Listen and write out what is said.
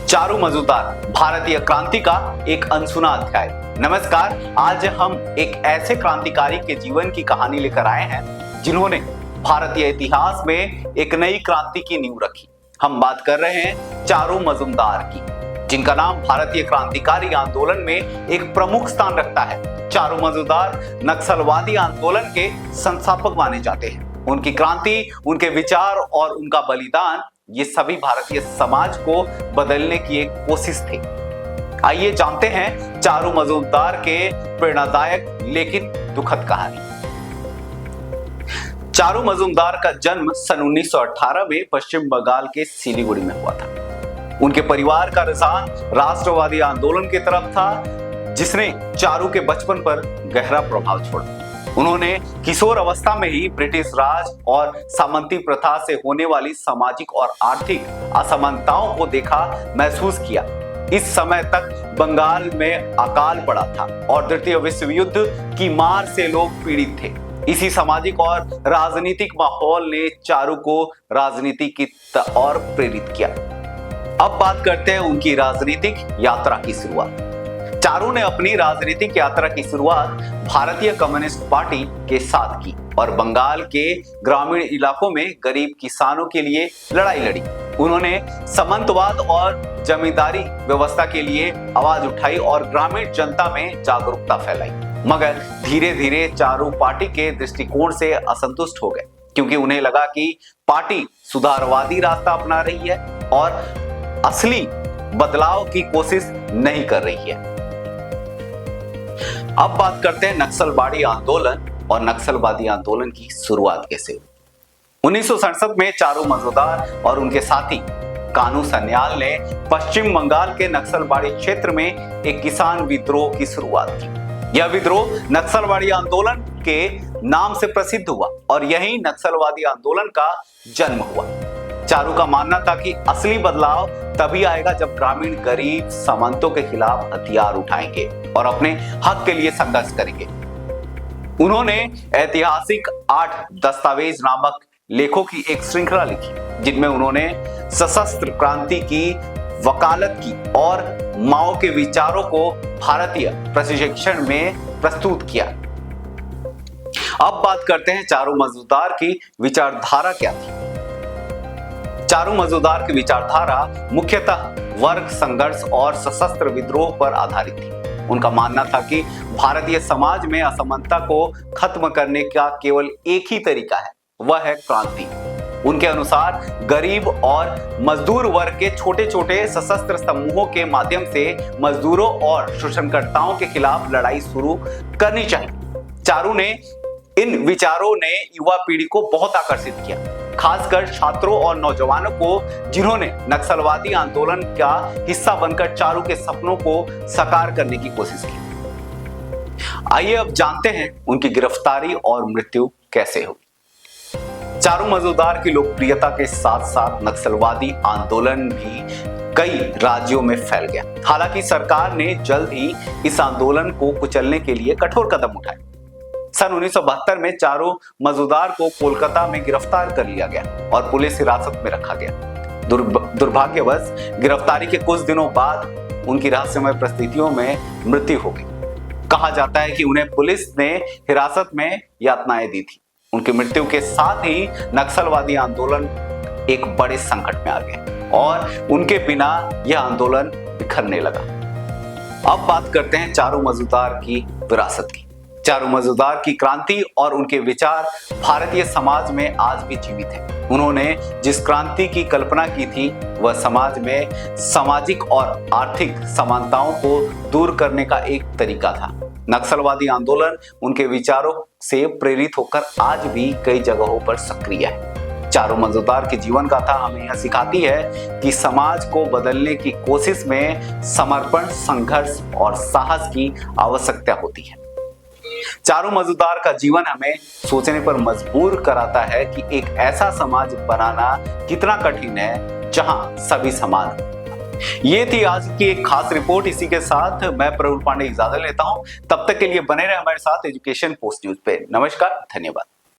चारू मजूमदार भारतीय क्रांति का एक अनसुना अध्याय। नमस्कार, आज हम एक ऐसे क्रांतिकारी के जीवन की कहानी लेकर आए हैं जिन्होंने भारतीय इतिहास में एक नई क्रांति की नींव रखी। हम बात कर रहे हैं चारू मजूमदार की, जिनका नाम भारतीय क्रांतिकारी आंदोलन में एक प्रमुख स्थान रखता है। चारू मजूमदार नक्सलवादी आंदोलन के संस्थापक माने जाते हैं। उनकी क्रांति, उनके विचार और उनका बलिदान, ये सभी भारतीय समाज को बदलने की एक कोशिश थी। आइए जानते हैं चारू मजूमदार के प्रेरणादायक लेकिन दुखद कहानी। चारू मजूमदार का जन्म सन 1918 में पश्चिम बंगाल के सिलीगुड़ी में हुआ था। उनके परिवार का रुझान राष्ट्रवादी आंदोलन की तरफ था, जिसने चारू के बचपन पर गहरा प्रभाव छोड़ा। उन्होंने किशोर अवस्था में ही ब्रिटिश राज और सामंती प्रथा से होने वाली सामाजिक और आर्थिक असमानताओं को देखा, महसूस किया। इस समय तक बंगाल में अकाल पड़ा था और द्वितीय विश्व युद्ध की मार से लोग पीड़ित थे। इसी सामाजिक और राजनीतिक माहौल ने चारू को राजनीति की ओर प्रेरित किया। अब बात करते हैं उनकी राजनीतिक यात्रा की शुरुआत। चारू ने अपनी राजनीतिक यात्रा की शुरुआत भारतीय कम्युनिस्ट पार्टी के साथ की और बंगाल के ग्रामीण इलाकों में गरीब किसानों के लिए लड़ाई लड़ी। उन्होंने सामंतवाद और जमींदारी व्यवस्था के लिए आवाज उठाई और ग्रामीण जनता में जागरूकता फैलाई। मगर धीरे धीरे चारू पार्टी के दृष्टिकोण से असंतुष्ट हो गए, क्योंकि उन्हें लगा कि पार्टी सुधारवादी रास्ता अपना रही है और असली बदलाव की कोशिश नहीं कर रही है। अब बात करते हैं नक्सलवादी आंदोलन और नक्सलवादी आंदोलन की शुरुआत कैसे हुई। 1967 में चारू मजूमदार और उनके साथी कानू सन्याल ने पश्चिम बंगाल के नक्सलवादी क्षेत्र में एक किसान विद्रोह की शुरुआत की। यह विद्रोह नक्सलवादी आंदोलन के नाम से प्रसिद्ध हुआ और यही नक्सलवादी आंदोलन का जन्म हुआ। चारू का मानना था कि असली बदलाव तभी आएगा जब ग्रामीण गरीब सामंतों के खिलाफ हथियार उठाएंगे और अपने हक के लिए संघर्ष करेंगे। उन्होंने ऐतिहासिक 8 दस्तावेज नामक लेखों की एक श्रृंखला लिखी, जिनमें उन्होंने सशस्त्र क्रांति की वकालत की और माओ के विचारों को भारतीय प्रशिक्षण में प्रस्तुत किया। अब बात करते हैं चारू मजूमदार की विचारधारा क्या थी। चारू मजूमदार की विचारधारा मुख्यतः वर्ग संघर्ष और सशस्त्र विद्रोह पर आधारित थी। उनका मानना था कि भारतीय समाज में असमानता को खत्म करने का केवल एक ही तरीका है, वह है क्रांति। उनके अनुसार गरीब और मजदूर वर्ग के छोटे छोटे सशस्त्र समूहों के माध्यम से मजदूरों और शोषणकर्ताओं के खिलाफ लड़ाई शुरू करनी चाहिए। चारू ने इन विचारों ने युवा पीढ़ी को बहुत आकर्षित किया, खासकर छात्रों और नौजवानों को, जिन्होंने नक्सलवादी आंदोलन का हिस्सा बनकर चारू के सपनों को साकार करने की कोशिश की। आइए अब जानते हैं उनकी गिरफ्तारी और मृत्यु कैसे हुई। चारू मजूमदार की लोकप्रियता के साथ साथ नक्सलवादी आंदोलन भी कई राज्यों में फैल गया। हालांकि सरकार ने जल्द ही इस आंदोलन को कुचलने के लिए कठोर कदम उठाए। सन 1972 में चारू मजूमदार को कोलकाता में गिरफ्तार कर लिया गया और पुलिस हिरासत में रखा गया। दुर्भाग्यवश गिरफ्तारी के कुछ दिनों बाद उनकी रहस्यमय परिस्थितियों में मृत्यु हो गई। कहा जाता है कि उन्हें पुलिस ने हिरासत में यातनाएं दी थी। उनकी मृत्यु के साथ ही नक्सलवादी आंदोलन एक बड़े संकट में आ गए और उनके बिना यह आंदोलन बिखरने लगा। अब बात करते हैं चारू मजूमदार की विरासत की। चारू मजूमदार की क्रांति और उनके विचार भारतीय समाज में आज भी जीवित हैं। उन्होंने जिस क्रांति की कल्पना की थी, वह समाज में सामाजिक और आर्थिक समानताओं को दूर करने का एक तरीका था। नक्सलवादी आंदोलन उनके विचारों से प्रेरित होकर आज भी कई जगहों पर सक्रिय है। चारू मजूमदार की जीवन गाथा हमें यह सिखाती है कि समाज को बदलने की कोशिश में समर्पण, संघर्ष और साहस की आवश्यकता होती है। चारू मजूमदार का जीवन हमें सोचने पर मजबूर कराता है कि एक ऐसा समाज बनाना कितना कठिन है जहां सभी समान हो। ये थी आज की एक खास रिपोर्ट। इसी के साथ मैं प्रभुल पांडे इजाजत लेता हूं। तब तक के लिए बने रहे हमारे साथ एजुकेशन पोस्ट न्यूज पे। नमस्कार, धन्यवाद।